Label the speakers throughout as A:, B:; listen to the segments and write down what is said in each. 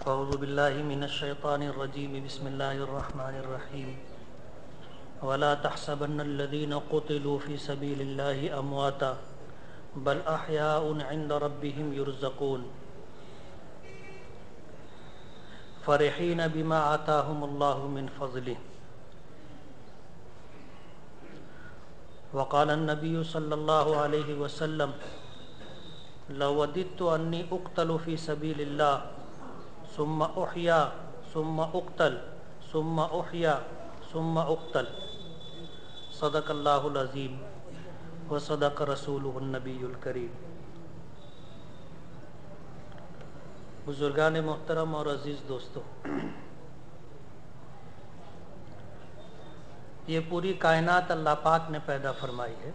A: اعوذ باللہ من الشیطان الرجیم بسم اللہ الرحمن الرحیم ولا تحسبن الذین قتلوا فی سبیل اللہ امواتا بل احیاء عند ربهم یرزقون فرحین بما آتاہم اللہ من فضلہ وقال النبی صلی اللہ علیہ وسلم لو وددت انی اقتل فی سبیل اللہ ثم احیا ثم اقتل ثم احیا ثم اقتل صدق اللہ العظیم وصدق رسولہ النبی الکریم۔ بزرگان محترم اور عزیز دوستو، یہ پوری کائنات اللہ پاک نے پیدا فرمائی ہے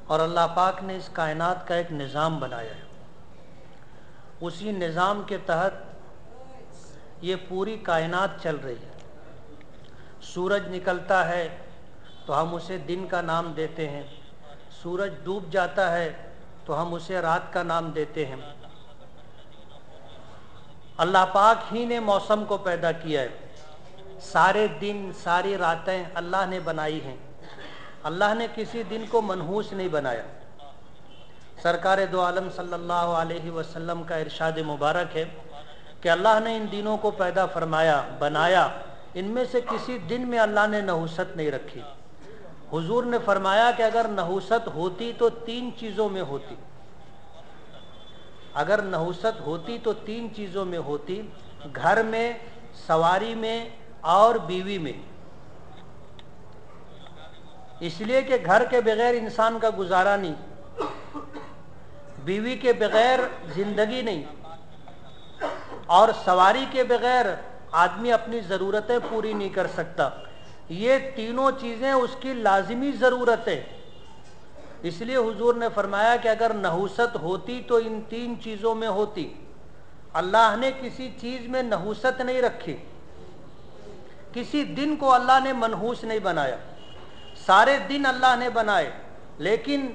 A: اور اللہ پاک نے اس کائنات کا ایک نظام بنایا ہے۔ اسی نظام کے تحت یہ پوری کائنات چل رہی ہے۔ سورج نکلتا ہے تو ہم اسے دن کا نام دیتے ہیں، سورج ڈوب جاتا ہے تو ہم اسے رات کا نام دیتے ہیں۔ اللہ پاک ہی نے موسم کو پیدا کیا ہے، سارے دن ساری راتیں اللہ نے بنائی ہیں۔ اللہ نے کسی دن کو منحوس نہیں بنایا۔ سرکار دو عالم صلی اللہ علیہ وسلم کا ارشاد مبارک ہے کہ اللہ نے ان دنوں کو پیدا فرمایا، بنایا، ان میں سے کسی دن میں اللہ نے نحوست نہیں رکھی۔ حضور نے فرمایا کہ اگر نحوست ہوتی تو تین چیزوں میں ہوتی، اگر نحوست ہوتی تو تین چیزوں میں ہوتی: گھر میں، سواری میں اور بیوی میں۔ اس لیے کہ گھر کے بغیر انسان کا گزارا نہیں، بیوی کے بغیر زندگی نہیں، اور سواری کے بغیر آدمی اپنی ضرورتیں پوری نہیں کر سکتا۔ یہ تینوں چیزیں اس کی لازمی ضرورت ہے۔ اس لیے حضور نے فرمایا کہ اگر نحوست ہوتی تو ان تین چیزوں میں ہوتی۔ اللہ نے کسی چیز میں نحوست نہیں رکھی، کسی دن کو اللہ نے منحوس نہیں بنایا۔ سارے دن اللہ نے بنائے، لیکن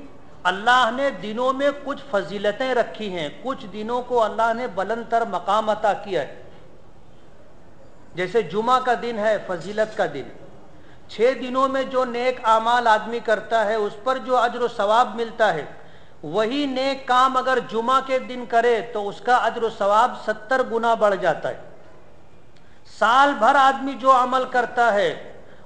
A: اللہ نے دنوں میں کچھ فضیلتیں رکھی ہیں، کچھ دنوں کو اللہ نے بلند تر مقام عطا کیا ہے۔ جیسے جمعہ کا دن ہے فضیلت کا دن، 6 دنوں میں جو نیک اعمال آدمی کرتا ہے اس پر جو اجر و ثواب ملتا ہے، وہی نیک کام اگر جمعہ کے دن کرے تو اس کا اجر و ثواب 70 گنا بڑھ جاتا ہے۔ سال بھر آدمی جو عمل کرتا ہے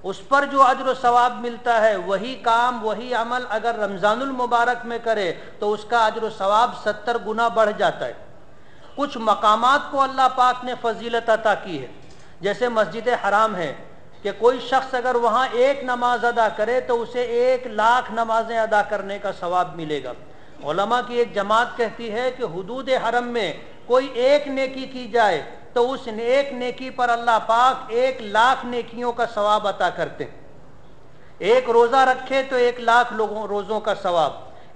A: اس پر جو اجر و ثواب ملتا ہے، وہی کام وہی عمل اگر رمضان المبارک میں کرے تو اس کا اجر و ثواب 70 گنا بڑھ جاتا ہے۔ کچھ مقامات کو اللہ پاک نے فضیلت عطا کی ہے، جیسے مسجد حرام ہے کہ کوئی شخص اگر وہاں ایک نماز ادا کرے تو اسے 1,00,000 نمازیں ادا کرنے کا ثواب ملے گا۔ علماء کی ایک جماعت کہتی ہے کہ حدود حرم میں کوئی ایک نیکی کی جائے تو اس ایک نیکی پر اللہ پاک 1,00,000 نیکیوں کا ثواب عطا کرتے ہیں۔ ایک روزہ رکھے تو 1,00,000 روزوں کا ثواب،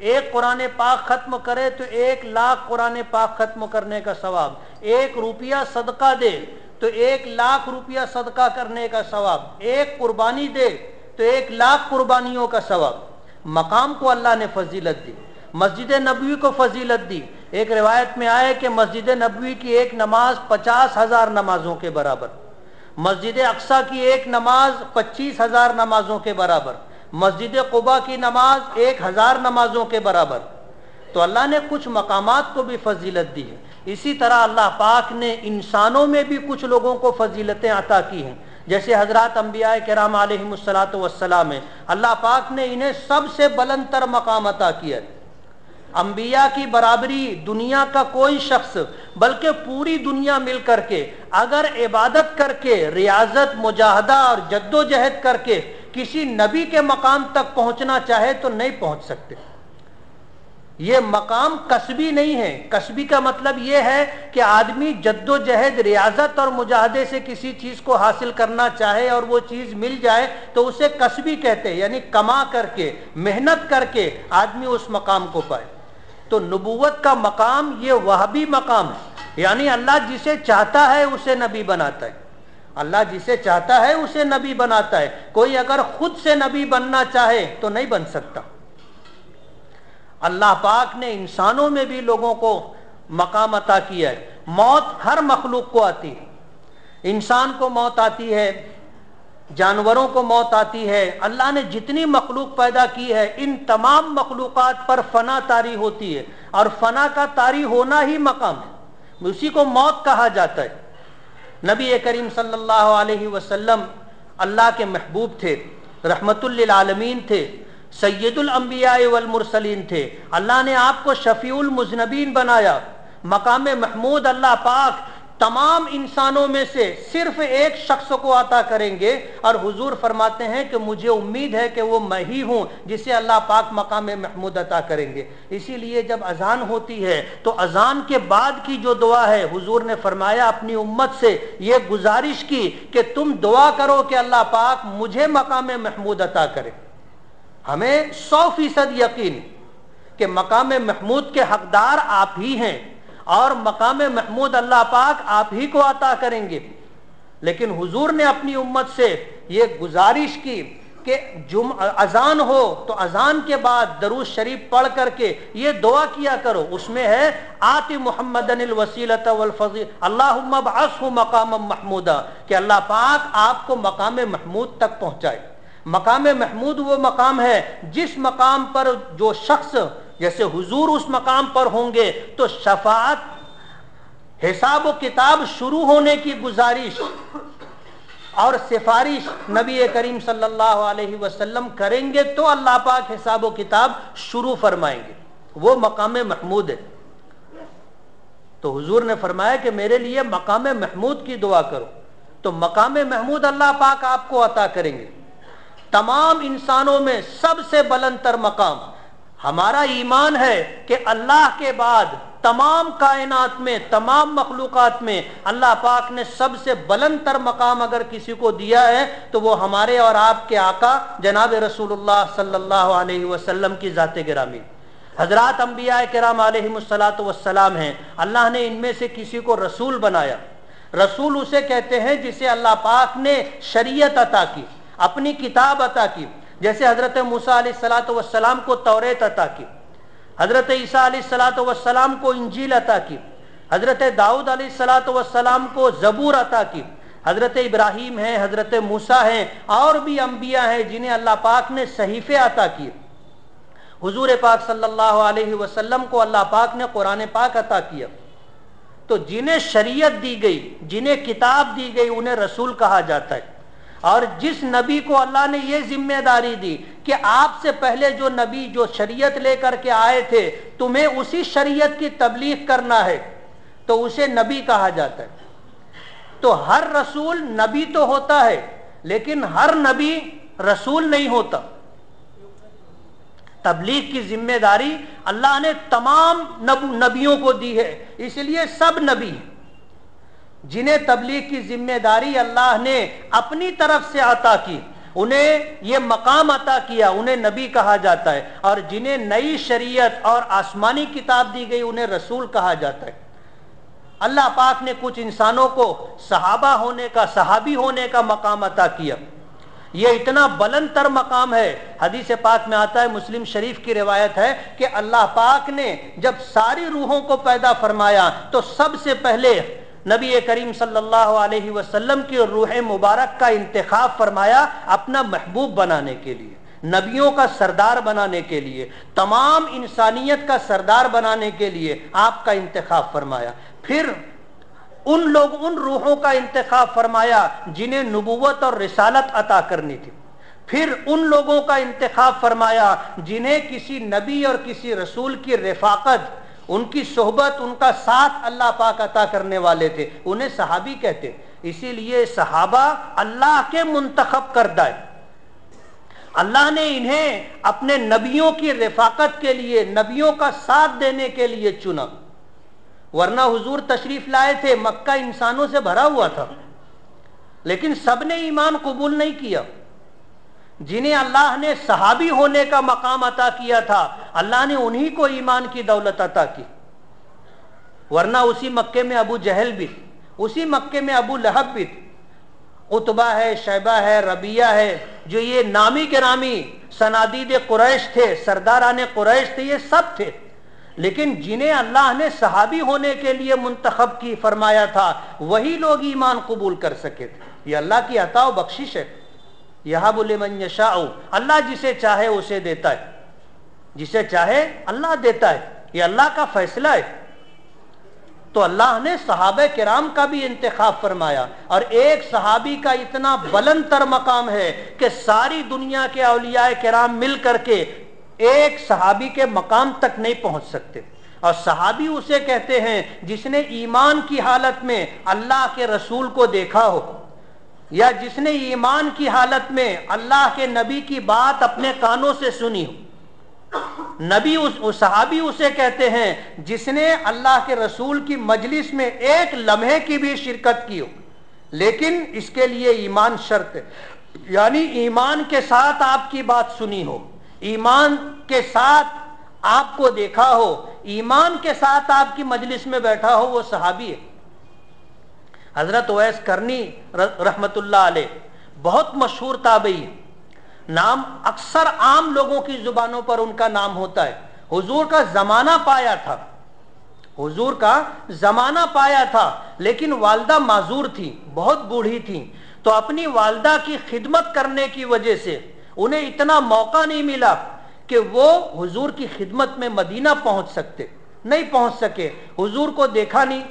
A: ایک قرآن پاک ختم کرے تو 1,00,000 قرآن پاک ختم کرنے کا ثواب، 1 روپیہ صدقہ دے تو 1,00,000 روپیہ صدقہ کرنے کا ثواب، ایک قربانی دے تو 1,00,000 قربانیوں کا ثواب۔ مقام کو اللہ نے فضیلت دی، مسجد نبوی کو فضیلت دی۔ ایک روایت میں آئے کہ مسجد نبوی کی ایک نماز 50,000 نمازوں کے برابر، مسجد اقصیٰ کی ایک نماز 25,000 نمازوں کے برابر، مسجد قباء کی نماز 1,000 نمازوں کے برابر۔ تو اللہ نے کچھ مقامات کو بھی فضیلت دی ہے۔ اسی طرح اللہ پاک نے انسانوں میں بھی کچھ لوگوں کو فضیلتیں عطا کی ہیں، جیسے حضرات انبیاء کرام علیہم الصلاۃ ہیں، اللہ پاک نے انہیں سب سے بلند تر مقام عطا کیا ہے۔ انبیاء کی برابری دنیا کا کوئی شخص، بلکہ پوری دنیا مل کر کے اگر عبادت کر کے، ریاضت، مجاہدہ اور جد و جہد کر کے کسی نبی کے مقام تک پہنچنا چاہے تو نہیں پہنچ سکتے۔ یہ مقام کسبی نہیں ہے۔ کسبی کا مطلب یہ ہے کہ آدمی جد و جہد، ریاضت اور مجاہدے سے کسی چیز کو حاصل کرنا چاہے اور وہ چیز مل جائے تو اسے کسبی کہتے ہیں، یعنی کما کر کے، محنت کر کے آدمی اس مقام کو پائے۔ تو نبوت کا مقام یہ وہابی مقام ہے، یعنی اللہ جسے چاہتا ہے اسے نبی بناتا ہے، اللہ جسے چاہتا ہے اسے نبی بناتا ہے۔ کوئی اگر خود سے نبی بننا چاہے تو نہیں بن سکتا۔ اللہ پاک نے انسانوں میں بھی لوگوں کو مقام عطا کیا ہے۔ موت ہر مخلوق کو آتی ہے، انسان کو موت آتی ہے، جانوروں کو موت آتی ہے، اللہ نے جتنی مخلوق پیدا کی ہے ان تمام مخلوقات پر فنا طاری ہوتی ہے، اور فنا کا طاری ہونا ہی مقام ہے، اسی کو موت کہا جاتا ہے۔ نبی کریم صلی اللہ علیہ وسلم اللہ کے محبوب تھے، رحمت للعالمین تھے، سید الانبیاء والمرسلین تھے، اللہ نے آپ کو شفیع المذنبین بنایا، مقام محمود اللہ پاک تمام انسانوں میں سے صرف ایک شخص کو عطا کریں گے، اور حضور فرماتے ہیں کہ مجھے امید ہے کہ وہ میں ہی ہوں جسے اللہ پاک مقام محمود عطا کریں گے۔ اسی لیے جب اذان ہوتی ہے تو اذان کے بعد کی جو دعا ہے، حضور نے فرمایا اپنی امت سے یہ گزارش کی کہ تم دعا کرو کہ اللہ پاک مجھے مقام محمود عطا کرے۔ ہمیں 100% یقین کہ مقام محمود کے حقدار آپ ہی ہیں، اور مقام محمود اللہ پاک آپ ہی کو عطا کریں گے، لیکن حضور نے اپنی امت سے یہ گزارش کی کہ اذان ہو تو اذان کے بعد درود شریف پڑھ کر کے یہ دعا کیا کرو، اس میں ہے آتی محمدن الوسیلۃ والفضیلۃ اللہم ابعثہ مقاما محمودا، کہ اللہ پاک آپ کو مقام محمود تک پہنچائے۔ مقام محمود وہ مقام ہے جس مقام پر جو شخص، جیسے حضور اس مقام پر ہوں گے تو شفاعت، حساب و کتاب شروع ہونے کی گزارش اور سفارش نبی کریم صلی اللہ علیہ وسلم کریں گے تو اللہ پاک حساب و کتاب شروع فرمائیں گے، وہ مقام محمود ہے۔ تو حضور نے فرمایا کہ میرے لیے مقام محمود کی دعا کرو، تو مقام محمود اللہ پاک آپ کو عطا کریں گے۔ تمام انسانوں میں سب سے بلند تر مقام، ہمارا ایمان ہے کہ اللہ کے بعد تمام کائنات میں، تمام مخلوقات میں اللہ پاک نے سب سے بلند تر مقام اگر کسی کو دیا ہے تو وہ ہمارے اور آپ کے آقا جناب رسول اللہ صلی اللہ علیہ وسلم کی ذات گرامی، حضرات انبیاء کرام علیہم الصلاۃ والسلام ہیں۔ اللہ نے ان میں سے کسی کو رسول بنایا۔ رسول اسے کہتے ہیں جسے اللہ پاک نے شریعت عطا کی، اپنی کتاب عطا کی، جیسے حضرت موسیٰ علیہ الصلاۃ والسلام کو توریت عطا کی، حضرت عیسیٰ علیہ الصلاۃ والسلام کو انجیل عطا کی، حضرت داؤد علیہ الصلاۃ والسلام کو زبور عطا کی، حضرت ابراہیم ہیں، حضرت موسیٰ ہیں، اور بھی انبیاء ہیں جنہیں اللہ پاک نے صحیفے عطا کیے۔ حضور پاک صلی اللہ علیہ وسلم کو اللہ پاک نے قرآن پاک عطا کیا۔ تو جنہیں شریعت دی گئی، جنہیں کتاب دی گئی، انہیں رسول کہا جاتا ہے۔ اور جس نبی کو اللہ نے یہ ذمہ داری دی کہ آپ سے پہلے جو نبی جو شریعت لے کر کے آئے تھے تمہیں اسی شریعت کی تبلیغ کرنا ہے، تو اسے نبی کہا جاتا ہے۔ تو ہر رسول نبی تو ہوتا ہے، لیکن ہر نبی رسول نہیں ہوتا۔ تبلیغ کی ذمہ داری اللہ نے تمام نبیوں کو دی ہے، اس لیے سب نبی ہیں۔ جنہیں تبلیغ کی ذمہ داری اللہ نے اپنی طرف سے عطا کی، انہیں یہ مقام عطا کیا، انہیں نبی کہا جاتا ہے، اور جنہیں نئی شریعت اور آسمانی کتاب دی گئی انہیں رسول کہا جاتا ہے۔ اللہ پاک نے کچھ انسانوں کو صحابہ ہونے کا، صحابی ہونے کا مقام عطا کیا، یہ اتنا بلند تر مقام ہے۔ حدیث پاک میں آتا ہے، مسلم شریف کی روایت ہے کہ اللہ پاک نے جب ساری روحوں کو پیدا فرمایا تو سب سے پہلے نبی کریم صلی اللہ علیہ وسلم کی روح مبارک کا انتخاب فرمایا اپنا محبوب بنانے کے لیے، نبیوں کا سردار بنانے کے لیے، تمام انسانیت کا سردار بنانے کے لیے آپ کا انتخاب فرمایا۔ پھر ان روحوں کا انتخاب فرمایا جنہیں نبوت اور رسالت عطا کرنی تھی۔ پھر ان لوگوں کا انتخاب فرمایا جنہیں کسی نبی اور کسی رسول کی رفاقت، ان کی صحبت، ان کا ساتھ اللہ پاک عطا کرنے والے تھے، انہیں صحابی کہتے۔ اسی لیے صحابہ اللہ کے منتخب کردہ ہے، اللہ نے انہیں اپنے نبیوں کی رفاقت کے لیے، نبیوں کا ساتھ دینے کے لیے چنا، ورنہ حضور تشریف لائے تھے، مکہ انسانوں سے بھرا ہوا تھا، لیکن سب نے ایمان قبول نہیں کیا۔ جنہیں اللہ نے صحابی ہونے کا مقام عطا کیا تھا، اللہ نے انہی کو ایمان کی دولت عطا کی، ورنہ اسی مکے میں ابو جہل بھی، اسی مکے میں ابو لہب بھی، عتبہ ہے، شیبہ ہے، ربیہ ہے، جو یہ نامی گرامی صنادید قریش تھے، سرداران قریش تھے، یہ سب تھے، لیکن جنہیں اللہ نے صحابی ہونے کے لیے منتخب کی فرمایا تھا وہی لوگ ایمان قبول کر سکے تھے۔ یہ اللہ کی عطا و بخشش ہے۔ یہب لمن یشاء، اللہ جسے چاہے اسے دیتا ہے، جسے چاہے اللہ دیتا ہے، یہ اللہ کا فیصلہ ہے۔ تو اللہ نے صحابہ کرام کا بھی انتخاب فرمایا، اور ایک صحابی کا اتنا بلند تر مقام ہے کہ ساری دنیا کے اولیاء کرام مل کر کے ایک صحابی کے مقام تک نہیں پہنچ سکتے۔ اور صحابی اسے کہتے ہیں جس نے ایمان کی حالت میں اللہ کے رسول کو دیکھا ہو، یا جس نے ایمان کی حالت میں اللہ کے نبی کی بات اپنے کانوں سے سنی ہو۔ صحابی اسے کہتے ہیں جس نے اللہ کے رسول کی مجلس میں ایک لمحے کی بھی شرکت کی ہو، لیکن اس کے لیے ایمان شرط ہے، یعنی ایمان کے ساتھ آپ کی بات سنی ہو، ایمان کے ساتھ آپ کو دیکھا ہو، ایمان کے ساتھ آپ کی مجلس میں بیٹھا ہو، وہ صحابی ہے۔ حضرت اویس کرنی رحمت اللہ علیہ بہت مشہور تابعی ہے، نام اکثر عام لوگوں کی زبانوں پر ان کا نام ہوتا ہے۔ حضور کا زمانہ پایا تھا، حضور کا زمانہ پایا تھا، لیکن والدہ معذور تھی، بہت بوڑھی تھی، تو اپنی والدہ کی خدمت کرنے کی وجہ سے انہیں اتنا موقع نہیں ملا کہ وہ حضور کی خدمت میں مدینہ نہیں پہنچ سکے۔ حضور کو دیکھا نہیں،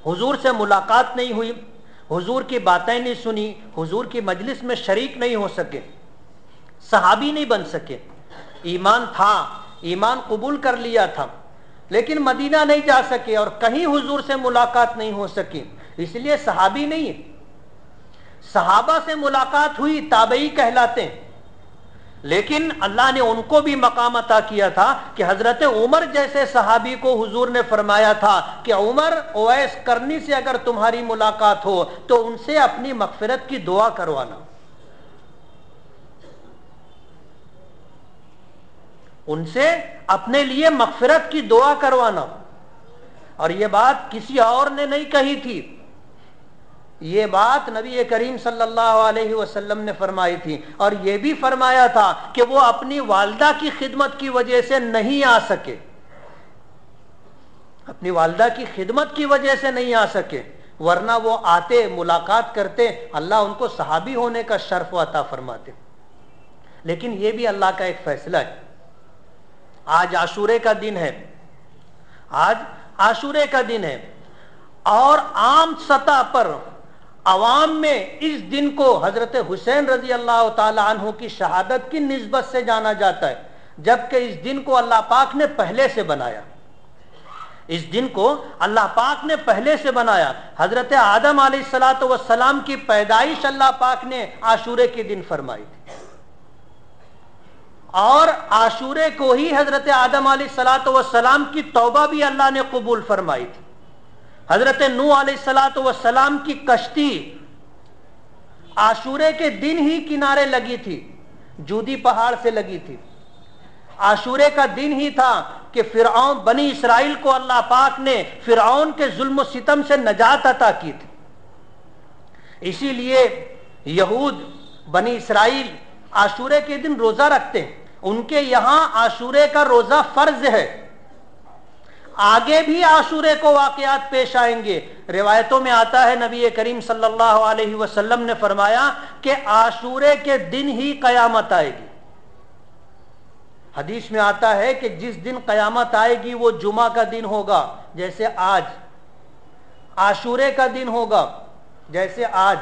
A: حضور سے ملاقات نہیں ہوئی، حضور کی باتیں نہیں سنی، حضور کی مجلس میں شریک نہیں ہو سکے، صحابی نہیں بن سکے۔ ایمان تھا، ایمان قبول کر لیا تھا، لیکن مدینہ نہیں جا سکے اور کہیں حضور سے ملاقات نہیں ہو سکی، اس لیے صحابی نہیں ہے۔ صحابہ سے ملاقات ہوئی، تابعی کہلاتے ہیں، لیکن اللہ نے ان کو بھی مقام عطا کیا تھا کہ حضرت عمر جیسے صحابی کو حضور نے فرمایا تھا کہ عمر اویس کرنی سے اگر تمہاری ملاقات ہو تو ان سے اپنی مغفرت کی دعا کروانا، ان سے اپنے لیے مغفرت کی دعا کروانا۔ اور یہ بات کسی اور نے نہیں کہی تھی، یہ بات نبی کریم صلی اللہ علیہ وسلم نے فرمائی تھی، اور یہ بھی فرمایا تھا کہ وہ اپنی والدہ کی خدمت کی وجہ سے نہیں آ سکے، اپنی والدہ کی خدمت کی وجہ سے نہیں آ سکے، ورنہ وہ آتے، ملاقات کرتے، اللہ ان کو صحابی ہونے کا شرف عطا فرماتے۔ لیکن یہ بھی اللہ کا ایک فیصلہ ہے۔ آج عاشورے کا دن ہے، آج عاشورے کا دن ہے، اور عام سطح پر عوام میں اس دن کو حضرت حسین رضی اللہ تعالی عنہ کی شہادت کی نسبت سے جانا جاتا ہے، جبکہ اس دن کو اللہ پاک نے پہلے سے بنایا، اس دن کو اللہ پاک نے پہلے سے بنایا۔ حضرت آدم علیہ السلام کی پیدائش اللہ پاک نے عاشورے کے دن فرمائی تھی، اور عاشورے کو ہی حضرت آدم علیہ السلام کی توبہ بھی اللہ نے قبول فرمائی تھی۔ حضرت نوح علیہ السلام کی کشتی عاشورے کے دن ہی کنارے لگی تھی، جودی پہاڑ سے لگی تھی۔ عاشورے کا دن ہی تھا کہ فرعون، بنی اسرائیل کو اللہ پاک نے فرعون کے ظلم و ستم سے نجات عطا کی تھی۔ اسی لیے یہود، بنی اسرائیل عاشورے کے دن روزہ رکھتے ہیں، ان کے یہاں عاشورے کا روزہ فرض ہے۔ آگے بھی عاشورے کو واقعات پیش آئیں گے، روایتوں میں آتا ہے نبی کریم صلی اللہ علیہ وسلم نے فرمایا کہ عاشورے کے دن ہی قیامت آئے گی۔ حدیث میں آتا ہے کہ جس دن قیامت آئے گی وہ جمعہ کا دن ہوگا جیسے آج، عاشورے کا دن ہوگا جیسے آج،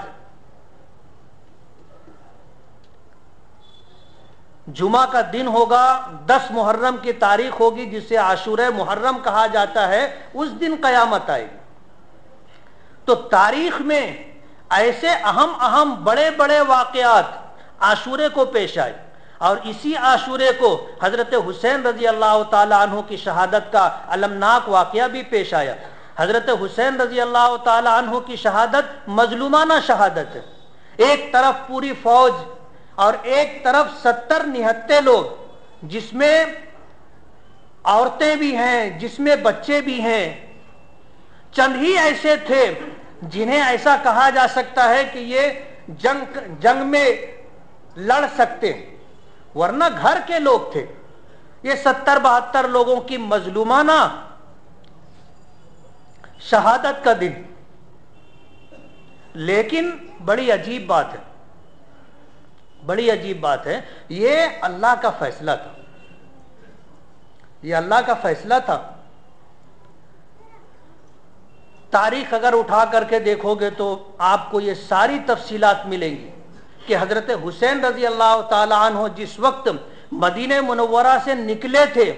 A: جمعہ کا دن ہوگا، 10 محرم کی تاریخ ہوگی جسے عاشورہ محرم کہا جاتا ہے، اس دن قیامت آئے گی۔ تو تاریخ میں ایسے اہم بڑے بڑے واقعات عاشورے کو پیش آئے، اور اسی عاشورے کو حضرت حسین رضی اللہ تعالی عنہ کی شہادت کا المناک واقعہ بھی پیش آیا۔ حضرت حسین رضی اللہ تعالی عنہ کی شہادت مظلومانہ شہادت ہے، ایک طرف پوری فوج اور ایک طرف 70 نہتے لوگ، جس میں عورتیں بھی ہیں، جس میں بچے بھی ہیں۔ چند ہی ایسے تھے جنہیں ایسا کہا جا سکتا ہے کہ یہ جنگ میں لڑ سکتے، ورنہ گھر کے لوگ تھے، یہ 70-72 لوگوں کی مظلومانہ شہادت کا دن. لیکن بڑی عجیب بات ہے، بڑی عجیب بات ہے، یہ اللہ کا فیصلہ تھا، یہ اللہ کا فیصلہ تھا. تاریخ اگر اٹھا کر کے دیکھو گے تو آپ کو یہ ساری تفصیلات ملیں گی کہ حضرت حسین رضی اللہ تعالی عنہ جس وقت مدینہ منورہ سے نکلے تھے،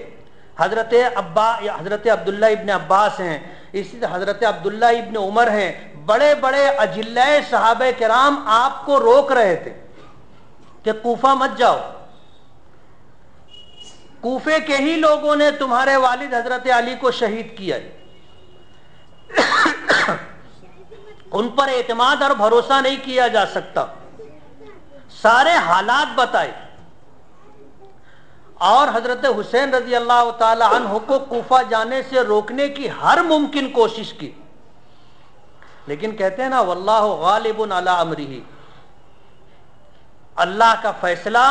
A: حضرت عبداللہ ابن عباس ہیں، اسی حضرت عبداللہ ابن عمر ہیں، بڑے بڑے اجلہ صحابہ کرام آپ کو روک رہے تھے کہ کوفہ مت جاؤ، کوفے کے ہی لوگوں نے تمہارے والد حضرت علی کو شہید کیا ہے، ان پر اعتماد اور بھروسہ نہیں کیا جا سکتا. سارے حالات بتائے اور حضرت حسین رضی اللہ تعالی عنہ کو کوفہ جانے سے روکنے کی ہر ممکن کوشش کی. لیکن کہتے ہیں نا واللہ غالب علی امرہ، اللہ کا فیصلہ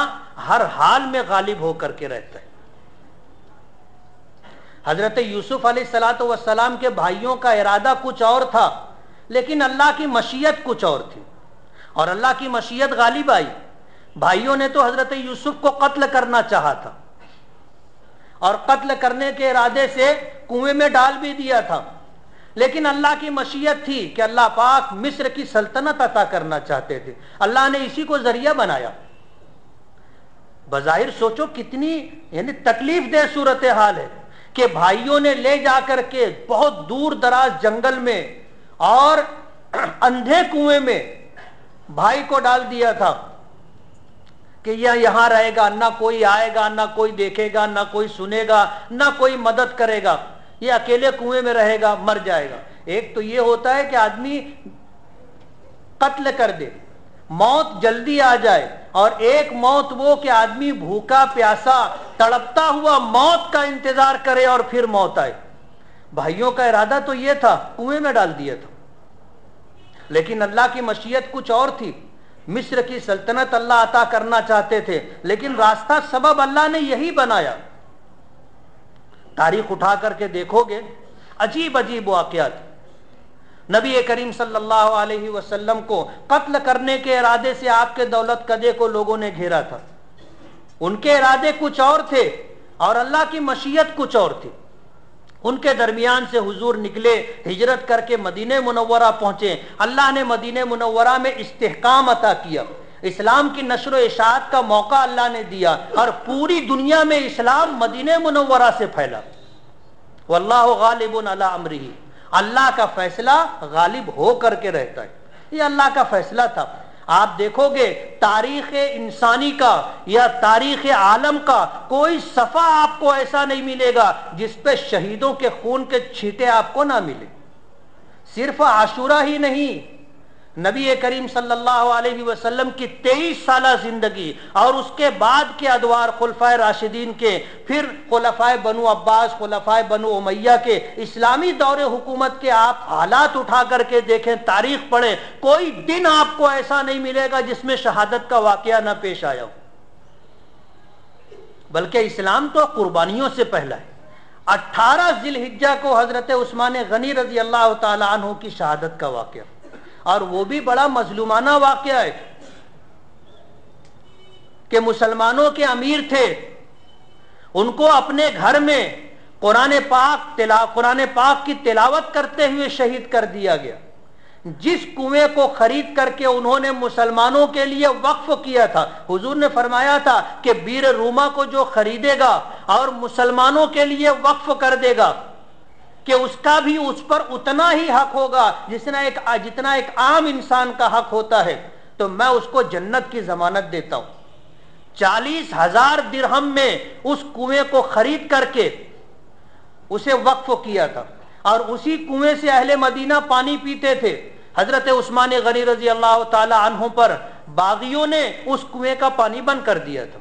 A: ہر حال میں غالب ہو کر کے رہتا ہے. حضرت یوسف علیہ السلام کے بھائیوں کا ارادہ کچھ اور تھا، لیکن اللہ کی مشیت کچھ اور تھی، اور اللہ کی مشیت غالب آئی. بھائیوں نے تو حضرت یوسف کو قتل کرنا چاہا تھا اور قتل کرنے کے ارادے سے کنویں میں ڈال بھی دیا تھا، لیکن اللہ کی مشیت تھی کہ اللہ پاک مصر کی سلطنت عطا کرنا چاہتے تھے، اللہ نے اسی کو ذریعہ بنایا. بظاہر سوچو کتنی یعنی تکلیف دہ صورتحال ہے کہ بھائیوں نے لے جا کر کے بہت دور دراز جنگل میں اور اندھے کنویں میں بھائی کو ڈال دیا تھا کہ یہ یہاں رہے گا، نہ کوئی آئے گا، نہ کوئی دیکھے گا، نہ کوئی سنے گا، نہ کوئی مدد کرے گا، یہ اکیلے کنویں میں رہے گا، مر جائے گا. ایک تو یہ ہوتا ہے کہ آدمی قتل کر دے، موت جلدی آ جائے، اور ایک موت وہ کہ آدمی بھوکا پیاسا تڑپتا ہوا موت کا انتظار کرے اور پھر موت آئے. بھائیوں کا ارادہ تو یہ تھا، کنویں میں ڈال دیا تھا، لیکن اللہ کی مشیت کچھ اور تھی. مصر کی سلطنت اللہ عطا کرنا چاہتے تھے، لیکن راستہ سبب اللہ نے یہی بنایا. تاریخ اٹھا کر کے دیکھو گے عجیب عجیب واقعات. نبی کریم صلی اللہ علیہ وسلم کو قتل کرنے کے ارادے سے آپ کے دولت قدے کو لوگوں نے گھیرا تھا. ان کے ارادے کچھ اور تھے اور اللہ کی مشیت کچھ اور تھی. ان کے درمیان سے حضور نکلے، ہجرت کر کے مدینہ منورہ پہنچے. اللہ نے مدینہ منورہ میں استحکام عطا کیا، اسلام کی نشر و اشاعت کا موقع اللہ نے دیا، اور پوری دنیا میں اسلام مدینہ منورہ سے پھیلا. واللہ غالب علی امرہ، اللہ کا فیصلہ غالب ہو کر کے رہتا ہے. یہ اللہ کا فیصلہ تھا. آپ دیکھو گے تاریخ انسانی کا یا تاریخ عالم کا کوئی صفحہ آپ کو ایسا نہیں ملے گا جس پہ شہیدوں کے خون کے چھینٹے آپ کو نہ ملے. صرف عاشورہ ہی نہیں، نبی کریم صلی اللہ علیہ وسلم کی 23 سالہ زندگی اور اس کے بعد کے ادوار خلفائے راشدین کے، پھر خلفائے بنو عباس، خلفائے بنو امیہ کے، اسلامی دور حکومت کے آپ حالات اٹھا کر کے دیکھیں، تاریخ پڑھیں، کوئی دن آپ کو ایسا نہیں ملے گا جس میں شہادت کا واقعہ نہ پیش آیا ہو. بلکہ اسلام تو قربانیوں سے پہلا ہے. 18 ذی الحجہ کو حضرت عثمان غنی رضی اللہ تعالی عنہ کی شہادت کا واقعہ، اور وہ بھی بڑا مظلومانہ واقعہ ہے کہ مسلمانوں کے امیر تھے، ان کو اپنے گھر میں قرآن پاک کی تلاوت کرتے ہوئے شہید کر دیا گیا. جس کنویں کو خرید کر کے انہوں نے مسلمانوں کے لیے وقف کیا تھا، حضور نے فرمایا تھا کہ بیر روما کو جو خریدے گا اور مسلمانوں کے لیے وقف کر دے گا کہ اس کا بھی اس پر اتنا ہی حق ہوگا جتنا ایک عام انسان کا حق ہوتا ہے، تو میں اس کو جنت کی ضمانت دیتا ہوں. 40,000 درہم میں اس کنویں کو خرید کر کے اسے وقف کیا تھا، اور اسی کنویں سے اہل مدینہ پانی پیتے تھے. حضرت عثمان غنی رضی اللہ تعالی عنہ پر باغیوں نے اس کنویں کا پانی بند کر دیا تھا.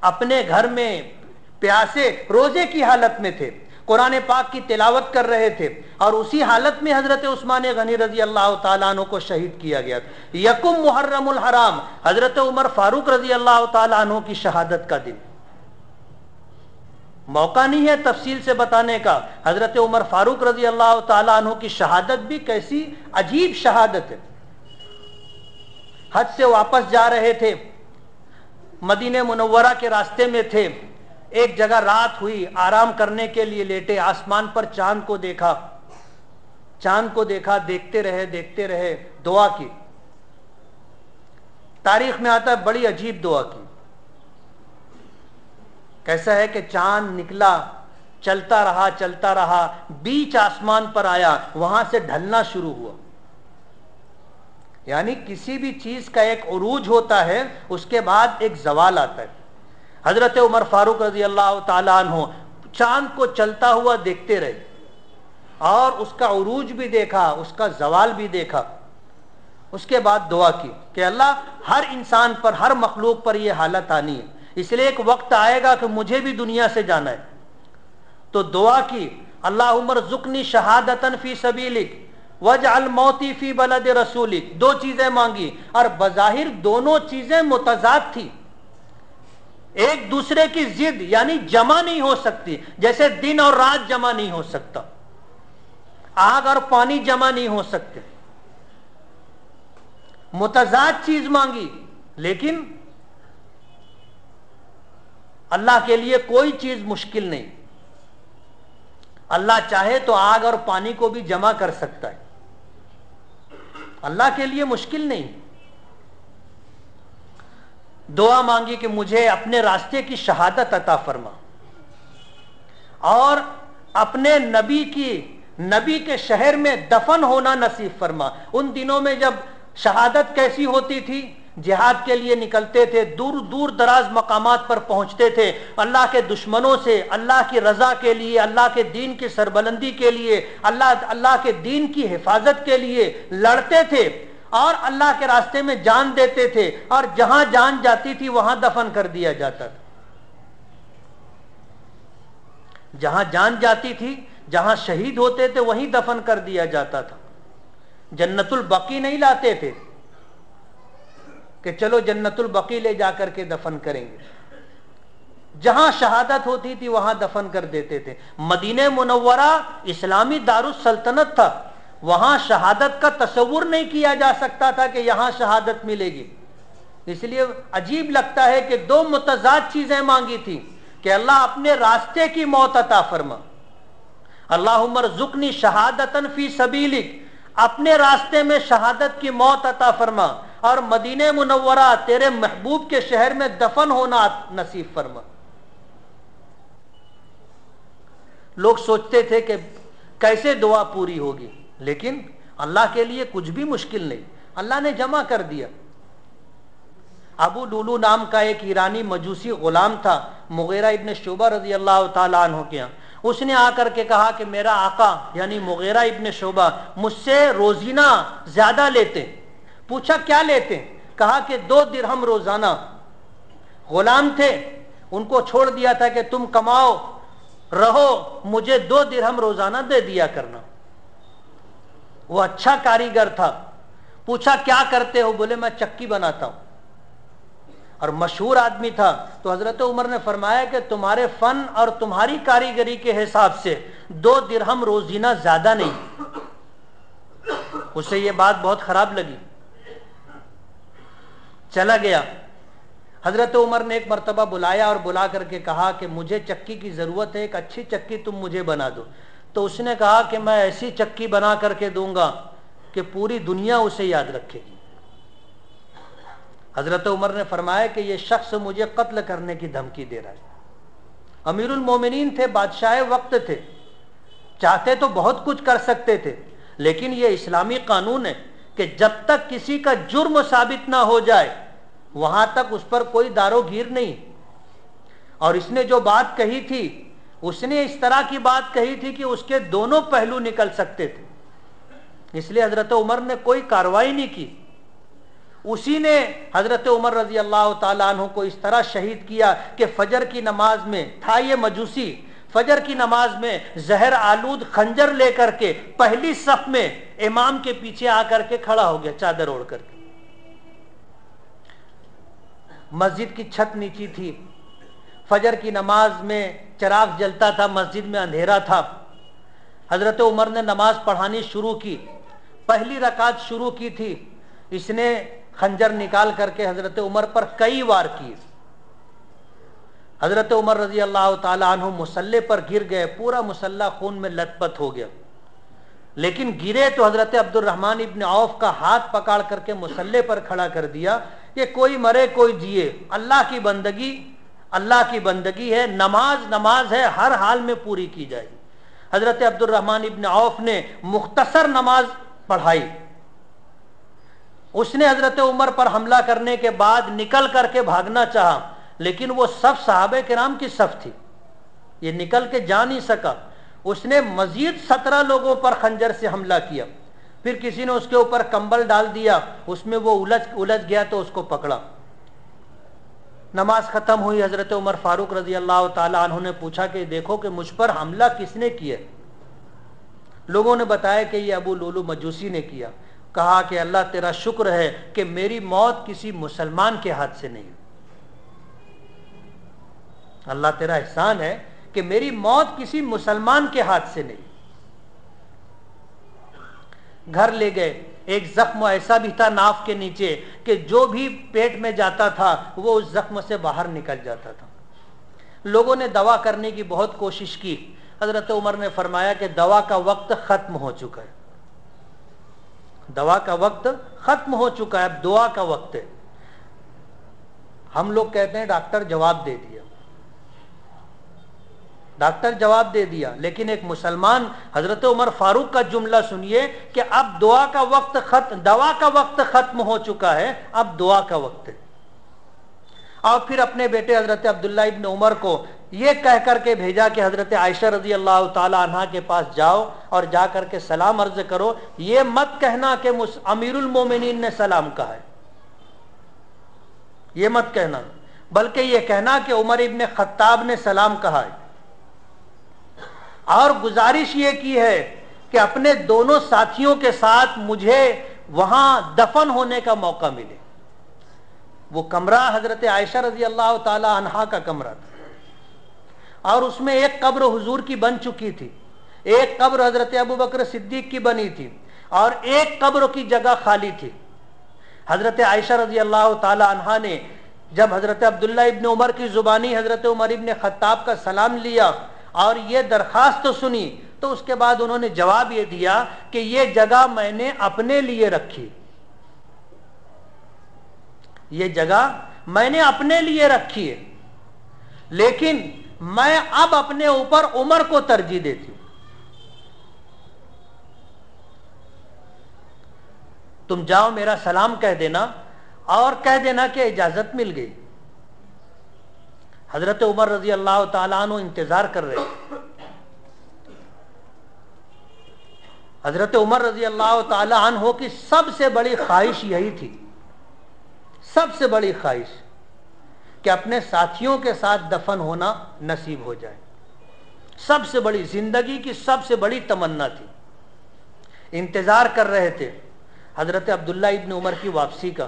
A: اپنے گھر میں پیاسے روزے کی حالت میں تھے، قرآن پاک کی تلاوت کر رہے تھے، اور اسی حالت میں حضرت عثمان غنی رضی اللہ تعالیٰ عنہ کو شہید کیا گیا. یکم محرم الحرام، حضرت عمر فاروق رضی اللہ تعالیٰ عنہ کی شہادت کا دن. موقع نہیں ہے تفصیل سے بتانے کا. حضرت عمر فاروق رضی اللہ تعالیٰ عنہ کی شہادت بھی کیسی عجیب شہادت ہے. حج سے واپس جا رہے تھے، مدینہ منورہ کے راستے میں تھے، ایک جگہ رات ہوئی، آرام کرنے کے لیے لیٹے، آسمان پر چاند کو دیکھا، دیکھتے رہے، دعا کی. تاریخ میں آتا ہے بڑی عجیب دعا کی. کیسا ہے کہ چاند نکلا، چلتا رہا، بیچ آسمان پر آیا، وہاں سے ڈھلنا شروع ہوا. یعنی کسی بھی چیز کا ایک عروج ہوتا ہے، اس کے بعد ایک زوال آتا ہے. حضرت عمر فاروق رضی اللہ تعالیٰ عنہ چاند کو چلتا ہوا دیکھتے رہے، اور اس کا عروج بھی دیکھا، اس کا زوال بھی دیکھا. اس کے بعد دعا کی کہ اللہ، ہر انسان پر، ہر مخلوق پر یہ حالت آنی ہے، اس لیے ایک وقت آئے گا کہ مجھے بھی دنیا سے جانا ہے. تو دعا کی، اللہم ارزقنی شہادتاً فی سبیلک واجعل موتی فی بلد رسولک. دو چیزیں مانگی، اور بظاہر دونوں چیزیں متضاد تھی، ایک دوسرے کی ضد، یعنی جمع نہیں ہو سکتی. جیسے دن اور رات جمع نہیں ہو سکتا، آگ اور پانی جمع نہیں ہو سکتے. متضاد چیز مانگی، لیکن اللہ کے لیے کوئی چیز مشکل نہیں. اللہ چاہے تو آگ اور پانی کو بھی جمع کر سکتا ہے، اللہ کے لیے مشکل نہیں. دعا مانگی کہ مجھے اپنے راستے کی شہادت عطا فرما، اور اپنے نبی کے شہر میں دفن ہونا نصیب فرما. ان دنوں میں جب شہادت کیسی ہوتی تھی، جہاد کے لیے نکلتے تھے، دور دور دراز مقامات پر پہنچتے تھے، اللہ کے دشمنوں سے، اللہ کی رضا کے لیے، اللہ کے دین کی سربلندی کے لیے، اللہ کے دین کی حفاظت کے لیے لڑتے تھے، اور اللہ کے راستے میں جان دیتے تھے، اور جہاں جان جاتی تھی وہاں دفن کر دیا جاتا تھا. جہاں جان جاتی تھی، جہاں شہید ہوتے تھے، وہیں دفن کر دیا جاتا تھا. جنت البقیع نہیں لاتے تھے کہ چلو جنت البقیع لے جا کر کے دفن کریں گے. جہاں شہادت ہوتی تھی وہاں دفن کر دیتے تھے. مدینہ منورہ اسلامی دارالسلطنت تھا، وہاں شہادت کا تصور نہیں کیا جا سکتا تھا کہ یہاں شہادت ملے گی. اس لیے عجیب لگتا ہے کہ دو متضاد چیزیں مانگی تھی کہ اللہ اپنے راستے کی موت عطا فرما، اللہم ارزقنی شہادتاً فی سبیلک، اپنے راستے میں شہادت کی موت عطا فرما، اور مدینہ منورہ تیرے محبوب کے شہر میں دفن ہونا نصیب فرما. لوگ سوچتے تھے کہ کیسے دعا پوری ہوگی، لیکن اللہ کے لیے کچھ بھی مشکل نہیں، اللہ نے جمع کر دیا. ابو لولو نام کا ایک ایرانی مجوسی غلام تھا، مغیرہ ابن شعبہ رضی اللہ تعالیٰ عنہ کے یہاں. اس نے آ کر کے کہا کہ میرا آقا یعنی مغیرہ ابن شعبہ مجھ سے روزینہ زیادہ لیتے. پوچھا کیا لیتے؟ کہا کہ 2 درہم روزانہ. غلام تھے، ان کو چھوڑ دیا تھا کہ تم کماؤ رہو، مجھے 2 درہم روزانہ دے دیا کرنا. وہ اچھا کاریگر تھا. پوچھا کیا کرتے ہو؟ بولے میں چکی بناتا ہوں. اور مشہور آدمی تھا. تو حضرت عمر نے فرمایا کہ تمہارے فن اور تمہاری کاریگری کے حساب سے 2 درہم روزینہ زیادہ نہیں. اسے یہ بات بہت خراب لگی، چلا گیا. حضرت عمر نے ایک مرتبہ بلایا اور بلا کر کے کہا کہ مجھے چکی کی ضرورت ہے، ایک اچھی چکی تم مجھے بنا دو. تو اس نے کہا کہ میں ایسی چکی بنا کر کے دوں گا کہ پوری دنیا اسے یاد رکھے گی. حضرت عمر نے فرمایا کہ یہ شخص مجھے قتل کرنے کی دھمکی دے رہا ہے. امیر المومنین تھے، بادشاہ وقت تھے، چاہتے تو بہت کچھ کر سکتے تھے، لیکن یہ اسلامی قانون ہے کہ جب تک کسی کا جرم ثابت نہ ہو جائے وہاں تک اس پر کوئی دارو گیر نہیں. اور اس نے جو بات کہی تھی، اس نے اس طرح کی بات کہی تھی کہ اس کے دونوں پہلو نکل سکتے تھے. اس لیے حضرت عمر نے کوئی کارروائی نہیں کی. اسی نے حضرت عمر رضی اللہ تعالیٰ عنہ کو اس طرح شہید کیا کہ فجر کی نماز میں تھا یہ مجوسی، فجر کی نماز میں زہر آلود خنجر لے کر کے پہلی صف میں امام کے پیچھے آ کر کے کھڑا ہو گیا چادر اوڑھ کر کے. مسجد کی چھت نیچی تھی, فجر کی نماز میں چراغ جلتا تھا, مسجد میں اندھیرا تھا. حضرت عمر نے نماز پڑھانی شروع کی, پہلی رکعت شروع کی تھی, اس نے خنجر نکال کر کے حضرت عمر پر کئی وار کیے. حضرت عمر رضی اللہ تعالی عنہ مصلی پر گر گئے, پورا مصلی خون میں لت پت ہو گیا. لیکن گرے تو حضرت عبد الرحمن ابن عوف کا ہاتھ پکڑ کر کے مصلی پر کھڑا کر دیا کہ کوئی مرے کوئی جیے, اللہ کی بندگی ہے, نماز ہے, ہر حال میں پوری کی جائے گی. حضرت عبد الرحمن ابن عوف نے مختصر نماز پڑھائی. اس نے حضرت عمر پر حملہ کرنے کے بعد نکل کر کے بھاگنا چاہا, لیکن وہ صف صحابہ کرام کی صف تھی, یہ نکل کے جا نہیں سکا. اس نے مزید 17 لوگوں پر خنجر سے حملہ کیا. پھر کسی نے اس کے اوپر کمبل ڈال دیا, اس میں وہ الجھ گیا تو اس کو پکڑا. نماز ختم ہوئی. حضرت عمر فاروق رضی اللہ تعالی عنہ نے پوچھا کہ دیکھو کہ مجھ پر حملہ کس نے کیا. لوگوں نے بتایا کہ یہ ابو لولو مجوسی نے کیا. کہا کہ اللہ تیرا شکر ہے کہ میری موت کسی مسلمان کے ہاتھ سے نہیں. اللہ تیرا احسان ہے کہ میری موت کسی مسلمان کے ہاتھ سے نہیں. گھر لے گئے. ایک زخم ایسا بھی تھا ناف کے نیچے کہ جو بھی پیٹ میں جاتا تھا وہ اس زخم سے باہر نکل جاتا تھا. لوگوں نے دوا کرنے کی بہت کوشش کی. حضرت عمر نے فرمایا کہ دوا کا وقت ختم ہو چکا ہے, دوا کا وقت ختم ہو چکا ہے, اب دعا کا وقت ہے. ہم لوگ کہتے ہیں ڈاکٹر جواب دے دیا, ڈاکٹر جواب دے دیا, لیکن ایک مسلمان حضرت عمر فاروق کا جملہ سنیے کہ اب دعا کا وقت ختم ہو چکا ہے, اب دعا کا وقت ہے. اور پھر اپنے بیٹے حضرت عبداللہ ابن عمر کو یہ کہہ کر کے بھیجا کہ حضرت عائشہ رضی اللہ تعالی عنہا کے پاس جاؤ اور جا کر کے سلام عرض کرو. یہ مت کہنا کہ امیر المومنین نے سلام کہا ہے, یہ مت کہنا, بلکہ یہ کہنا کہ عمر ابن خطاب نے سلام کہا ہے. اور گزارش یہ کی ہے کہ اپنے دونوں ساتھیوں کے ساتھ مجھے وہاں دفن ہونے کا موقع ملے. وہ کمرہ حضرت عائشہ رضی اللہ تعالی عنہا کا کمرہ تھا, اور اس میں ایک قبر حضور کی بن چکی تھی, ایک قبر حضرت ابو بکر صدیق کی بنی تھی, اور ایک قبر کی جگہ خالی تھی. حضرت عائشہ رضی اللہ تعالی عنہا نے جب حضرت عبداللہ ابن عمر کی زبانی حضرت عمر ابن خطاب کا سلام لیا اور یہ درخواست سنی, تو اس کے بعد انہوں نے جواب یہ دیا کہ یہ جگہ میں نے اپنے لیے رکھی, یہ جگہ میں نے اپنے لیے رکھی ہے, لیکن میں اب اپنے اوپر عمر کو ترجیح دیتی ہوں. تم جاؤ میرا سلام کہہ دینا اور کہہ دینا کہ اجازت مل گئی. حضرت عمر رضی اللہ تعالیٰ عنہ انتظار کر رہے. حضرت عمر رضی اللہ تعالیٰ عنہ کی سب سے بڑی خواہش یہی تھی, سب سے بڑی خواہش کہ اپنے ساتھیوں کے ساتھ دفن ہونا نصیب ہو جائے. سب سے بڑی, زندگی کی سب سے بڑی تمنا تھی. انتظار کر رہے تھے حضرت عبداللہ ابن عمر کی واپسی کا.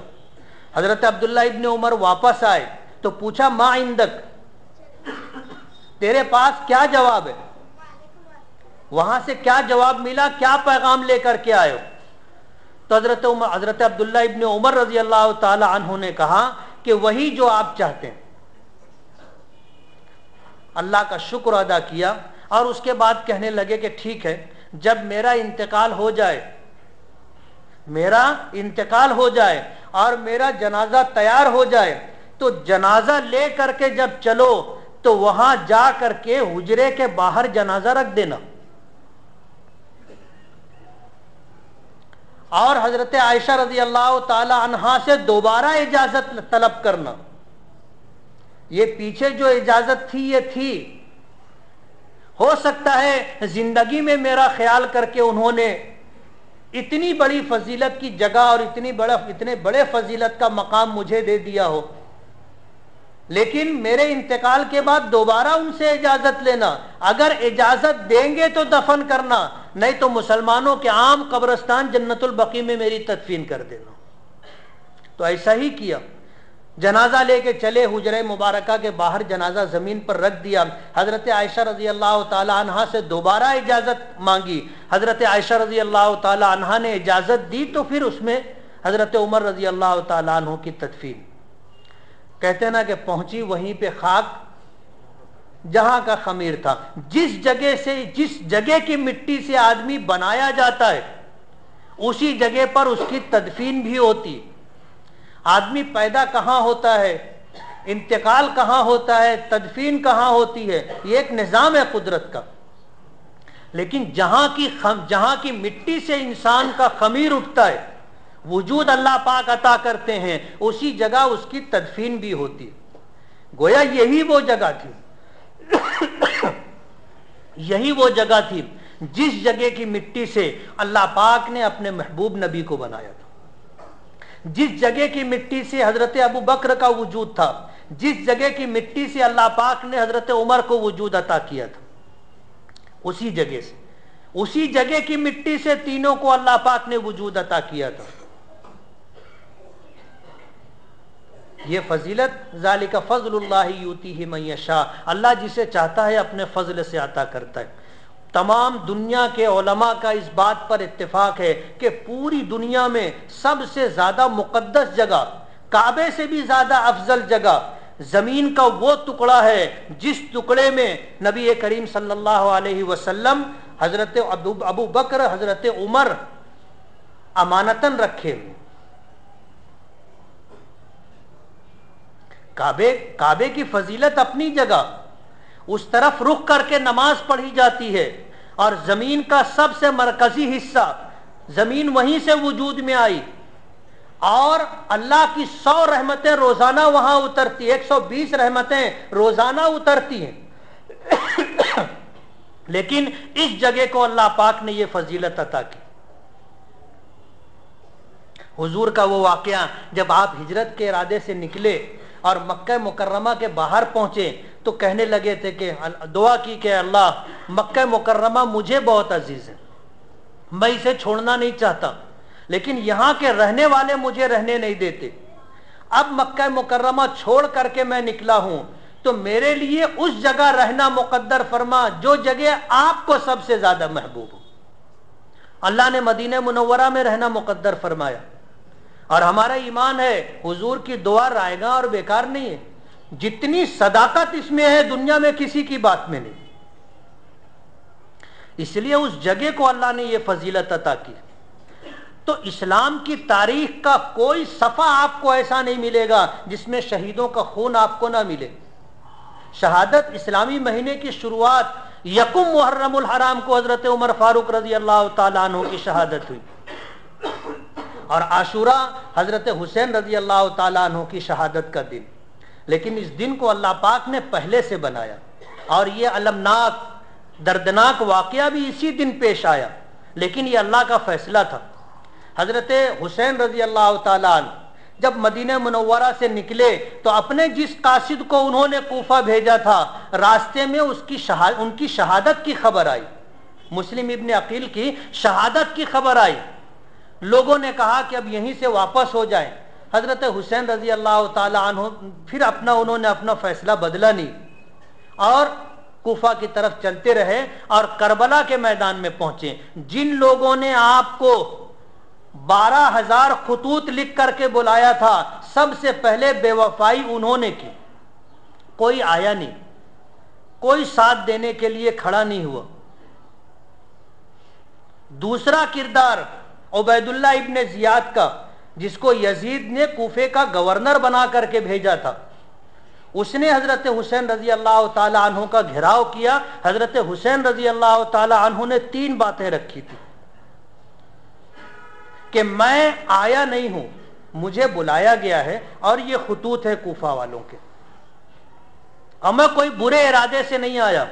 A: حضرت عبداللہ ابن عمر واپس آئے تو پوچھا ما عندک, تیرے پاس کیا جواب ہے, وہاں سے کیا جواب ملا, کیا پیغام لے کر کے آئے ہو؟ تو حضرت عبداللہ ابن عمر رضی اللہ تعالی عنہ نے کہا کہ وہی جو آپ چاہتے ہیں. اللہ کا شکر ادا کیا اور اس کے بعد کہنے لگے کہ ٹھیک ہے, جب میرا انتقال ہو جائے اور میرا جنازہ تیار ہو جائے تو جنازہ لے کر کے جب چلو تو وہاں جا کر کے حجرے کے باہر جنازہ رکھ دینا, اور حضرت عائشہ رضی اللہ تعالی عنہا سے دوبارہ اجازت طلب کرنا. یہ پیچھے جو اجازت تھی یہ تھی, ہو سکتا ہے زندگی میں میرا خیال کر کے انہوں نے اتنی بڑی فضیلت کی جگہ اور اتنے بڑے فضیلت کا مقام مجھے دے دیا ہو, لیکن میرے انتقال کے بعد دوبارہ ان سے اجازت لینا، اگر اجازت دیں گے تو دفن کرنا، نہیں تو مسلمانوں کے عام قبرستان جنت البقیع میں میری تدفین کر دینا۔ تو ایسا ہی کیا، جنازہ لے کے چلے، حجرہ مبارکہ کے باہر جنازہ زمین پر رکھ دیا۔ حضرت عائشہ رضی اللہ تعالی عنہا سے دوبارہ اجازت مانگی، حضرت عائشہ رضی اللہ تعالی عنہا نے اجازت دی، تو پھر اس میں حضرت عمر رضی اللہ تعالی عنہ کی تدفین۔ کہتے ہیں نا کہ پہنچی وہیں پہ خاک جہاں کا خمیر تھا۔ جس جگہ کی مٹی سے آدمی بنایا جاتا ہے اسی جگہ پر اس کی تدفین بھی ہوتی۔ آدمی پیدا کہاں ہوتا ہے، انتقال کہاں ہوتا ہے، تدفین کہاں ہوتی ہے، یہ ایک نظام ہے قدرت کا، لیکن جہاں کی مٹی سے انسان کا خمیر اٹھتا ہے، وجود اللہ پاک عطا کرتے ہیں، اسی جگہ اس کی تدفین بھی ہوتی ہے۔ گویا یہی وہ جگہ تھی یہی وہ جگہ تھی جس جگہ کی مٹی سے اللہ پاک نے اپنے محبوب نبی کو بنایا تھا، جس جگہ کی مٹی سے حضرت ابو بکر کا وجود تھا، جس جگہ کی مٹی سے اللہ پاک نے حضرت عمر کو وجود عطا کیا تھا، اسی جگہ کی مٹی سے تینوں کو اللہ پاک نے وجود عطا کیا تھا۔ یہ فضیلت، ذالک فضل اللہ یؤتیہ من یشاء، اللہ جسے چاہتا ہے اپنے فضل سے عطا کرتا ہے۔ تمام دنیا کے علماء کا اس بات پر اتفاق ہے کہ پوری دنیا میں سب سے زیادہ مقدس جگہ، کعبے سے بھی زیادہ افضل جگہ زمین کا وہ ٹکڑا ہے جس ٹکڑے میں نبی کریم صلی اللہ علیہ وسلم حضرت ابو بکر، حضرت عمر امانتاً رکھے ہوئے۔ کعبے کی فضیلت اپنی جگہ، اس طرف رخ کر کے نماز پڑھی جاتی ہے، اور زمین کا سب سے مرکزی حصہ، زمین وہیں سے وجود میں آئی، اور اللہ کی 100 رحمتیں روزانہ وہاں اترتی، 120 رحمتیں روزانہ اترتی ہیں، لیکن اس جگہ کو اللہ پاک نے یہ فضیلت عطا کی۔ حضور کا وہ واقعہ، جب آپ ہجرت کے ارادے سے نکلے اور مکہ مکرمہ کے باہر پہنچے تو کہنے لگے تھے کہ دعا کی کہ اللہ، مکہ مکرمہ مجھے بہت عزیز ہے، میں اسے چھوڑنا نہیں چاہتا، لیکن یہاں کے رہنے والے مجھے رہنے نہیں دیتے۔ اب مکہ مکرمہ چھوڑ کر کے میں نکلا ہوں، تو میرے لیے اس جگہ رہنا مقدر فرما جو جگہ آپ کو سب سے زیادہ محبوب ہو۔ اللہ نے مدینہ منورہ میں رہنا مقدر فرمایا، اور ہمارا ایمان ہے حضور کی دعا رائے گاں اور بیکار نہیں ہے، جتنی صداقت اس میں ہے دنیا میں کسی کی بات میں نہیں، اس لیے اس جگہ کو اللہ نے یہ فضیلت عطا کی۔ تو اسلام کی تاریخ کا کوئی صفحہ آپ کو ایسا نہیں ملے گا جس میں شہیدوں کا خون آپ کو نہ ملے۔ شہادت اسلامی مہینے کی شروعات یکم محرم الحرام کو حضرت عمر فاروق رضی اللہ تعالیٰ عنہ کی شہادت ہوئی، اور عاشورہ حضرت حسین رضی اللہ تعالیٰ عنہ کی شہادت کا دن، لیکن اس دن کو اللہ پاک نے پہلے سے بنایا، اور یہ المناک دردناک واقعہ بھی اسی دن پیش آیا، لیکن یہ اللہ کا فیصلہ تھا۔ حضرت حسین رضی اللہ تعالیٰ عنہ جب مدینہ منورہ سے نکلے تو اپنے جس قاصد کو انہوں نے کوفہ بھیجا تھا، راستے میں ان کی شہادت کی خبر آئی، مسلم ابن عقیل کی شہادت کی خبر آئی۔ لوگوں نے کہا کہ اب یہیں سے واپس ہو جائیں۔ حضرت حسین رضی اللہ تعالیٰ عنہ پھر انہوں نے اپنا فیصلہ بدلا نہیں، اور کوفہ کی طرف چلتے رہے اور کربلا کے میدان میں پہنچے۔ جن لوگوں نے آپ کو 12,000 خطوط لکھ کر کے بلایا تھا، سب سے پہلے بے وفائی انہوں نے کی، کوئی آیا نہیں، کوئی ساتھ دینے کے لیے کھڑا نہیں ہوا۔ دوسرا کردار عبید اللہ ابن زیاد کا، جس کو یزید نے کوفے کا گورنر بنا کر کے بھیجا تھا، اس نے حضرت حسین رضی اللہ تعالی عنہ کا گھیراؤ کیا۔ حضرت حسین رضی اللہ تعالی عنہ نے 3 باتیں رکھی تھی کہ میں آیا نہیں ہوں، مجھے بلایا گیا ہے، اور یہ خطوط ہے کوفہ والوں کے، اور میں کوئی برے ارادے سے نہیں آیا۔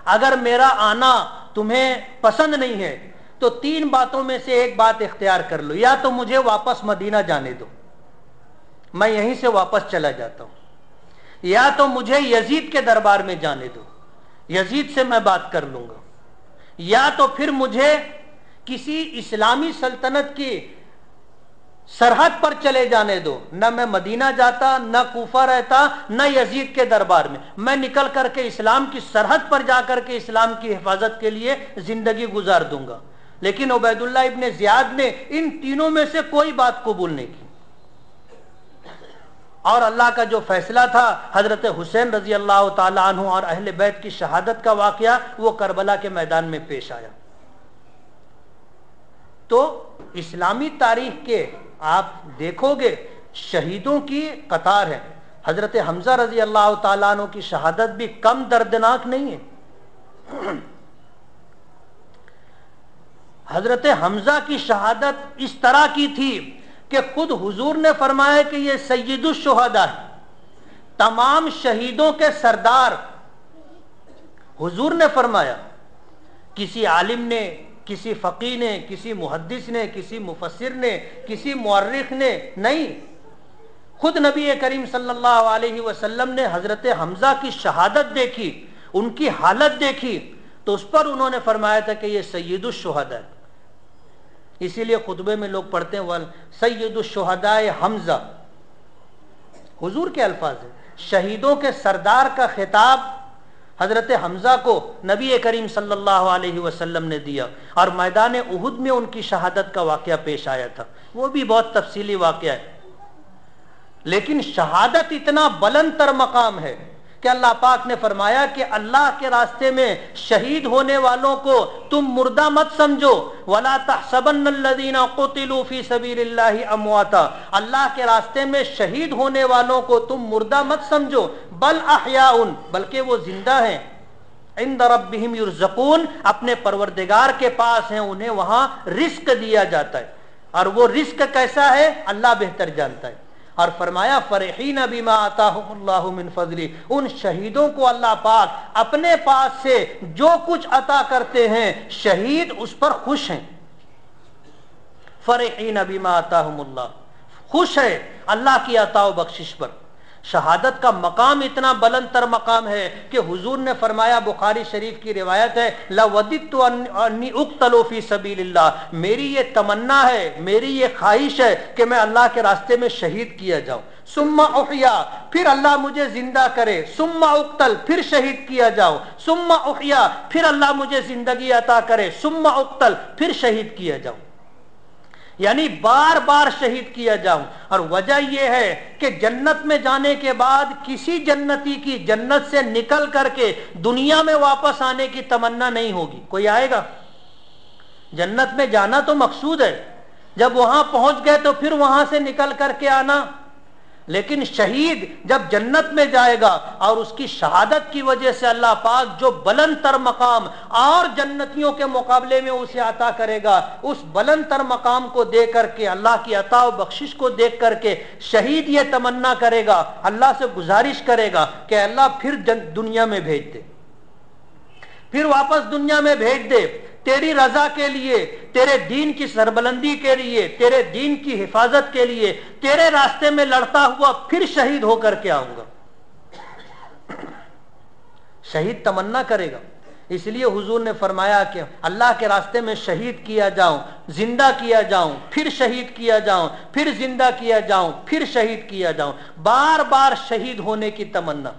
A: اگر میرا آنا تمہیں پسند نہیں ہے تو 3 باتوں میں سے ایک بات اختیار کر لو، یا تو مجھے واپس مدینہ جانے دو، میں یہیں سے واپس چلا جاتا ہوں، یا تو مجھے یزید کے دربار میں جانے دو، یزید سے میں بات کر لوں گا، یا تو پھر مجھے کسی اسلامی سلطنت کی سرحد پر چلے جانے دو، نہ میں مدینہ جاتا، نہ کوفہ رہتا، نہ یزید کے دربار میں نکل کر کے اسلام کی سرحد پر جا کر کے اسلام کی حفاظت کے لیے زندگی گزار دوں گا۔ لیکن عبید اللہ ابن زیاد نے ان تینوں میں سے کوئی بات قبول نہیں کی، اور اللہ کا جو فیصلہ تھا، حضرت حسین رضی اللہ تعالی عنہ اور اہل بیت کی شہادت کا واقعہ، وہ کربلا کے میدان میں پیش آیا۔ تو اسلامی تاریخ کے آپ دیکھو گے شہیدوں کی قطار ہے۔ حضرت حمزہ رضی اللہ تعالیٰ عنہ کی شہادت بھی کم دردناک نہیں ہے۔ حضرت حمزہ کی شہادت اس طرح کی تھی کہ خود حضور نے فرمایا کہ یہ سید الشہداء ہے، تمام شہیدوں کے سردار۔ حضور نے فرمایا، کسی عالم نے، کسی فقیہ نے، کسی محدث نے، کسی مفسر نے، کسی مورخ نے نہیں، خود نبی کریم صلی اللہ علیہ وسلم نے حضرت حمزہ کی شہادت دیکھی، ان کی حالت دیکھی، تو اس پر انہوں نے فرمایا تھا کہ یہ سید الشہداء ہے۔ اسی لیے خطبے میں لوگ پڑھتے ہیں سید الشہداء حمزہ، حضور کے الفاظ ہیں۔ شہیدوں کے سردار کا خطاب حضرت حمزہ کو نبی کریم صلی اللہ علیہ وسلم نے دیا، اور میدان احد میں ان کی شہادت کا واقعہ پیش آیا تھا، وہ بھی بہت تفصیلی واقعہ ہے۔ لیکن شہادت اتنا بلند تر مقام ہے کہ اللہ پاک نے فرمایا کہ اللہ کے راستے میں شہید ہونے والوں کو تم مردہ مت سمجھو، وَلَا تَحْسَبَنَّ الَّذِينَ قُتِلُوا فِي سَبِيلِ اللَّهِ أَمْوَاتًا، اللہ کے راستے میں شہید ہونے والوں کو تم مردہ مت سمجھو، بل احیاء، بلکہ وہ زندہ ہیں، عند ربہم یرزقون، اپنے پروردگار کے پاس ہیں، انہیں وہاں رزق دیا جاتا ہے، اور وہ رزق کیسا ہے اللہ بہتر جانتا ہے۔ اور فرمایا فرحین بما آتاہم اللہ من فضلی، ان شہیدوں کو اللہ پاک اپنے پاس سے جو کچھ عطا کرتے ہیں شہید اس پر خوش ہیں۔ فرحین بما آتاہم اللہ، خوش ہے اللہ کی عطا و بخشش پر۔ شہادت کا مقام اتنا بلند تر مقام ہے کہ حضور نے فرمایا، بخاری شریف کی روایت ہے، لَوَدِدْتُ أَنِّي أُقْتَلُ فِي سَبِيلِ اللَّهِ، میری یہ تمنا ہے، میری یہ خواہش ہے کہ میں اللہ کے راستے میں شہید کیا جاؤں۔ ثم احیا، پھر اللہ مجھے زندہ کرے، ثم اقتل، پھر شہید کیا جاؤں، ثم احیا، پھر اللہ مجھے زندگی عطا کرے، ثم اقتل، پھر شہید کیا جاؤں، یعنی بار بار شہید کیا جاؤں۔ اور وجہ یہ ہے کہ جنت میں جانے کے بعد کسی جنتی کی جنت سے نکل کر کے دنیا میں واپس آنے کی تمنا نہیں ہوگی۔ کوئی آئے گا؟ جنت میں جانا تو مقصود ہے، جب وہاں پہنچ گئے تو پھر وہاں سے نکل کر کے آنا، لیکن شہید جب جنت میں جائے گا اور اس کی شہادت کی وجہ سے اللہ پاک جو بلند تر مقام اور جنتیوں کے مقابلے میں اسے عطا کرے گا، اس بلند تر مقام کو دیکھ کر کے، اللہ کی عطا و بخشش کو دیکھ کر کے شہید یہ تمنا کرے گا، اللہ سے گزارش کرے گا کہ اللہ پھر دنیا میں بھیج دے، پھر واپس دنیا میں بھیج دے، تیری رضا کے لیے، تیرے دین کی سربلندی کے لیے، تیرے دین کی حفاظت کے لیے، تیرے راستے میں لڑتا ہوا پھر شہید ہو کر کے آؤں گا۔ شہید تمنا کرے گا، اس لیے حضور نے فرمایا کہ اللہ کے راستے میں شہید کیا جاؤں، زندہ کیا جاؤں، پھر شہید کیا جاؤں، پھر زندہ کیا جاؤں، پھر شہید کیا جاؤں، بار بار شہید ہونے کی تمنا۔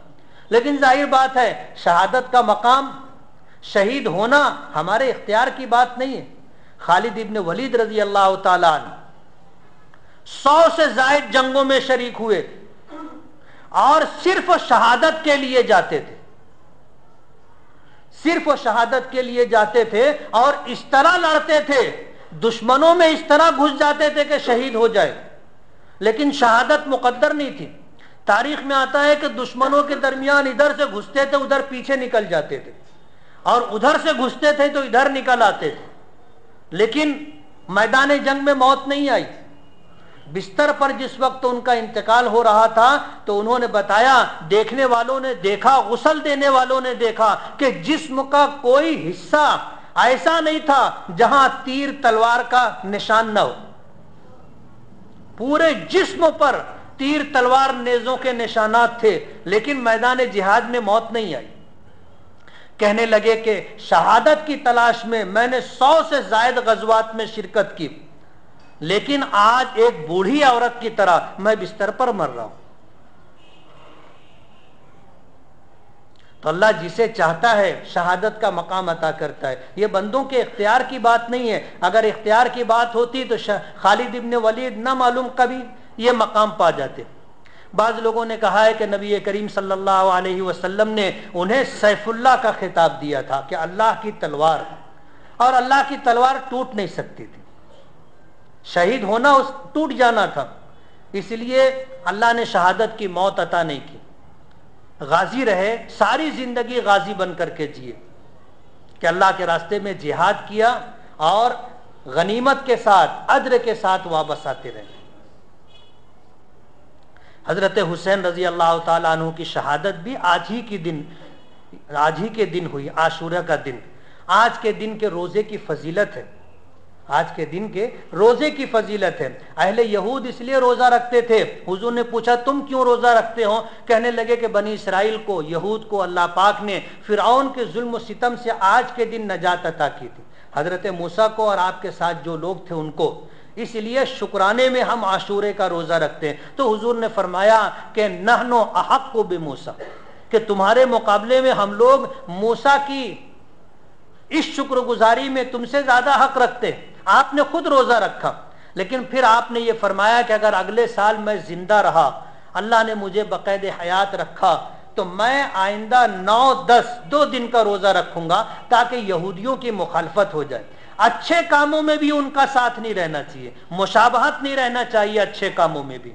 A: لیکن ظاہر بات ہے شہادت کا مقام، شہید ہونا ہمارے اختیار کی بات نہیں ہے۔ خالد ابن ولید رضی اللہ تعالیٰ عنہ 100 سے زائد جنگوں میں شریک ہوئے اور صرف شہادت کے لیے جاتے تھے، صرف شہادت کے لیے جاتے تھے، اور اس طرح لڑتے تھے، دشمنوں میں اس طرح گھس جاتے تھے کہ شہید ہو جائے، لیکن شہادت مقدر نہیں تھی۔ تاریخ میں آتا ہے کہ دشمنوں کے درمیان ادھر سے گھستے تھے، ادھر پیچھے نکل جاتے تھے، اور ادھر سے گھستے تھے تو ادھر نکل آتے تھے، لیکن میدان جنگ میں موت نہیں آئی۔ بستر پر جس وقت ان کا انتقال ہو رہا تھا تو انہوں نے بتایا، دیکھنے والوں نے دیکھا، غسل دینے والوں نے دیکھا کہ جسم کا کوئی حصہ ایسا نہیں تھا جہاں تیر تلوار کا نشان نہ ہو، پورے جسم پر تیر تلوار نیزوں کے نشانات تھے، لیکن میدان جہاد میں موت نہیں آئی۔ کہنے لگے کہ شہادت کی تلاش میں میں نے 100 سے زائد غزوات میں شرکت کی، لیکن آج ایک بوڑھی عورت کی طرح میں بستر پر مر رہا ہوں۔ تو اللہ جسے چاہتا ہے شہادت کا مقام عطا کرتا ہے۔ یہ بندوں کے اختیار کی بات نہیں ہے۔ اگر اختیار کی بات ہوتی تو خالد ابن ولید نہ معلوم کبھی یہ مقام پا جاتے۔ بعض لوگوں نے کہا ہے کہ نبی کریم صلی اللہ علیہ وسلم نے انہیں سیف اللہ کا خطاب دیا تھا کہ اللہ کی تلوار، اور اللہ کی تلوار ٹوٹ نہیں سکتی تھی، شہید ہونا ٹوٹ جانا تھا، اس لیے اللہ نے شہادت کی موت عطا نہیں کی۔ غازی رہے، ساری زندگی غازی بن کر کے جیے کہ اللہ کے راستے میں جہاد کیا اور غنیمت کے ساتھ اجر کے ساتھ واپس آتے رہے۔ حضرت حسین رضی اللہ تعالیٰ عنہ کی شہادت بھی آج ہی کے دن ہوئی، عاشورہ کا دن۔ آج کے دن کے روزے کی فضیلت ہے، آج کے دن کے روزے کی فضیلت ہے۔ اہل یہود اس لیے روزہ رکھتے تھے، حضور نے پوچھا تم کیوں روزہ رکھتے ہو؟ کہنے لگے کہ بنی اسرائیل کو، یہود کو اللہ پاک نے فرعون کے ظلم و ستم سے آج کے دن نجات عطا کی تھی، حضرت موسیٰ کو اور آپ کے ساتھ جو لوگ تھے ان کو، اس لیے شکرانے میں ہم عاشورے کا روزہ رکھتے ہیں۔ تو حضور نے فرمایا کہ نحن احق بموسیٰ، کہ تمہارے مقابلے میں ہم لوگ موسیٰ کی اس شکر گزاری میں تم سے زیادہ حق رکھتے ہیں۔ آپ نے خود روزہ رکھا، لیکن پھر آپ نے یہ فرمایا کہ اگر اگلے سال میں زندہ رہا، اللہ نے مجھے بقید حیات رکھا، تو میں آئندہ 9-10 2 دن کا روزہ رکھوں گا تاکہ یہودیوں کی مخالفت ہو جائے۔ اچھے کاموں میں بھی ان کا ساتھ نہیں رہنا چاہیے، مشابہت نہیں رہنا چاہیے اچھے کاموں میں بھی۔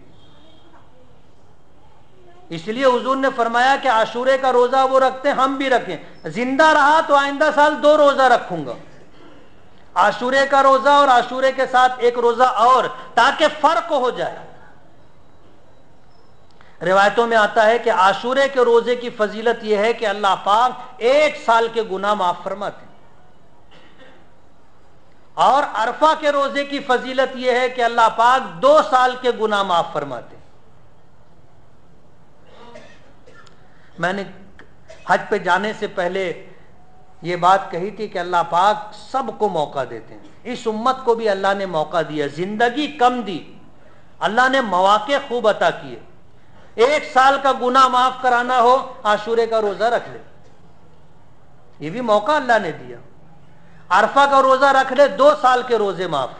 A: اس لیے حضور نے فرمایا کہ عاشورے کا روزہ وہ رکھتے ہیں، ہم بھی رکھیں۔ زندہ رہا تو آئندہ سال 2 روزہ رکھوں گا، عاشورے کا روزہ اور عاشورے کے ساتھ ایک روزہ اور، تاکہ فرق ہو جائے۔ روایتوں میں آتا ہے کہ عاشورے کے روزے کی فضیلت یہ ہے کہ اللہ پاک 1 سال کے گناہ معاف فرماتے ہیں، اور عرفہ کے روزے کی فضیلت یہ ہے کہ اللہ پاک 2 سال کے گناہ معاف فرماتے ہیں۔ میں نے حج پہ جانے سے پہلے یہ بات کہی تھی کہ اللہ پاک سب کو موقع دیتے ہیں، اس امت کو بھی اللہ نے موقع دیا، زندگی کم دی، اللہ نے مواقع خوب عطا کیے۔ 1 سال کا گناہ معاف کرانا ہو، عاشورے کا روزہ رکھ لے، یہ بھی موقع اللہ نے دیا۔ عرفہ کا روزہ رکھ لے، 2 سال کے روزے معاف۔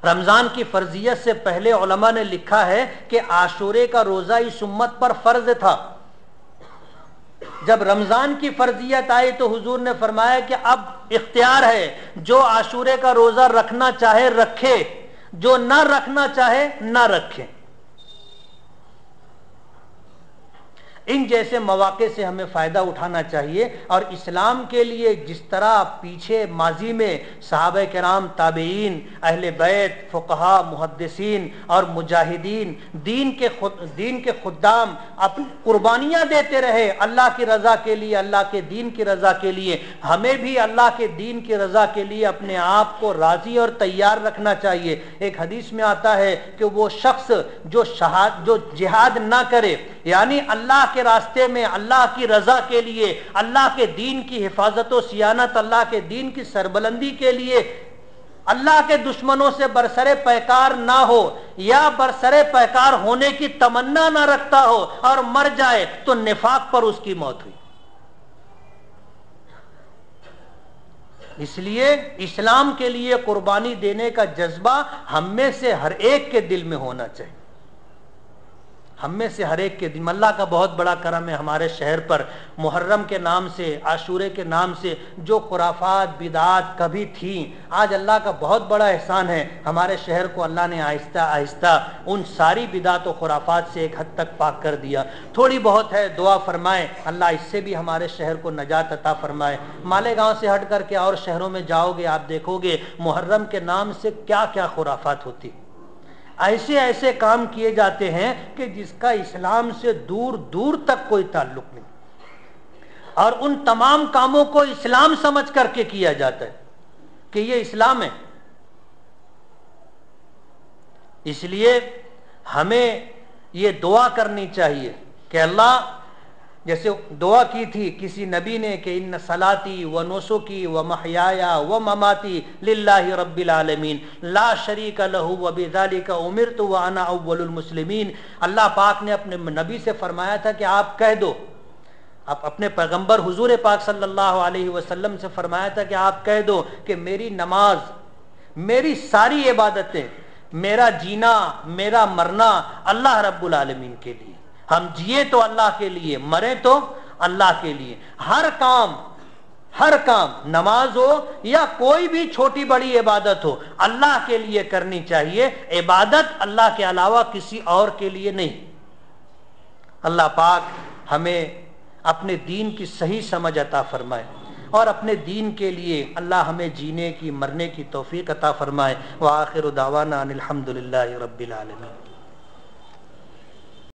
A: رمضان کی فرضیت سے پہلے علماء نے لکھا ہے کہ عاشورے کا روزہ اس امت پر فرض تھا۔ جب رمضان کی فرضیت آئی تو حضور نے فرمایا کہ اب اختیار ہے، جو عاشورے کا روزہ رکھنا چاہے رکھے، جو نہ رکھنا چاہے نہ رکھے۔ ان جیسے مواقع سے ہمیں فائدہ اٹھانا چاہیے، اور اسلام کے لیے جس طرح پیچھے ماضی میں صحابہ کرام، تابعین، اہل بیت، فقہا، محدثین اور مجاہدین، دین کے خدام اپنی قربانیاں دیتے رہے اللہ کی رضا کے لیے، اللہ کے دین کی رضا کے لیے، ہمیں بھی اللہ کے دین کی رضا کے لیے اپنے آپ کو راضی اور تیار رکھنا چاہیے۔ ایک حدیث میں آتا ہے کہ وہ شخص جو جہاد نہ کرے، یعنی اللہ کے راستے میں اللہ کی رضا کے لیے، اللہ کے دین کی حفاظت و صیانت، اللہ کے دین کی سربلندی کے لیے اللہ کے دشمنوں سے برسر پیکار نہ ہو، یا برسر پیکار ہونے کی تمنا نہ رکھتا ہو اور مر جائے تو نفاق پر اس کی موت ہوئی۔ اس لیے اسلام کے لیے قربانی دینے کا جذبہ ہم میں سے ہر ایک کے دل میں ہونا چاہیے، ہم میں سے ہر ایک کے دل۔ اللہ کا بہت بڑا کرم ہے ہمارے شہر پر، محرم کے نام سے، عاشورے کے نام سے جو خرافات، بدعات کبھی تھیں، آج اللہ کا بہت بڑا احسان ہے، ہمارے شہر کو اللہ نے آہستہ آہستہ ان ساری بدعات و خرافات سے ایک حد تک پاک کر دیا۔ تھوڑی بہت ہے، دعا فرمائیں اللہ اس سے بھی ہمارے شہر کو نجات عطا فرمائے۔ مالیگاؤں سے ہٹ کر کے اور شہروں میں جاؤ گے، آپ دیکھو گے محرم کے نام سے کیا کیا خرافات ہوتی، ایسے ایسے کام کیے جاتے ہیں کہ جس کا اسلام سے دور دور تک کوئی تعلق نہیں، اور ان تمام کاموں کو اسلام سمجھ کر کے کیا جاتا ہے کہ یہ اسلام ہے۔ اس لیے ہمیں یہ دعا کرنی چاہیے کہ اللہ، جیسے دعا کی تھی کسی نبی نے کہ ان صلاتی و نسکی و محیایا و مماتی للہ رب العالمین لا شریک لہ وبذالک امرت وانا اول المسلمین. اللہ پاک نے اپنے نبی سے فرمایا تھا کہ آپ کہہ دو، اپنے پیغمبر حضور پاک صلی اللہ علیہ وسلم سے فرمایا تھا کہ آپ کہہ دو کہ میری نماز، میری ساری عبادتیں، میرا جینا، میرا مرنا اللہ رب العالمین کے لیے. ہم جیے تو اللہ کے لیے، مرے تو اللہ کے لیے. ہر کام نماز ہو یا کوئی بھی چھوٹی بڑی عبادت ہو اللہ کے لیے کرنی چاہیے. عبادت اللہ کے علاوہ کسی اور کے لیے نہیں. اللہ پاک ہمیں اپنے دین کی صحیح سمجھ عطا فرمائے اور اپنے دین کے لیے اللہ ہمیں جینے کی، مرنے کی توفیق عطا فرمائے. وآخر دعوانا ان الحمد للہ رب العالمین.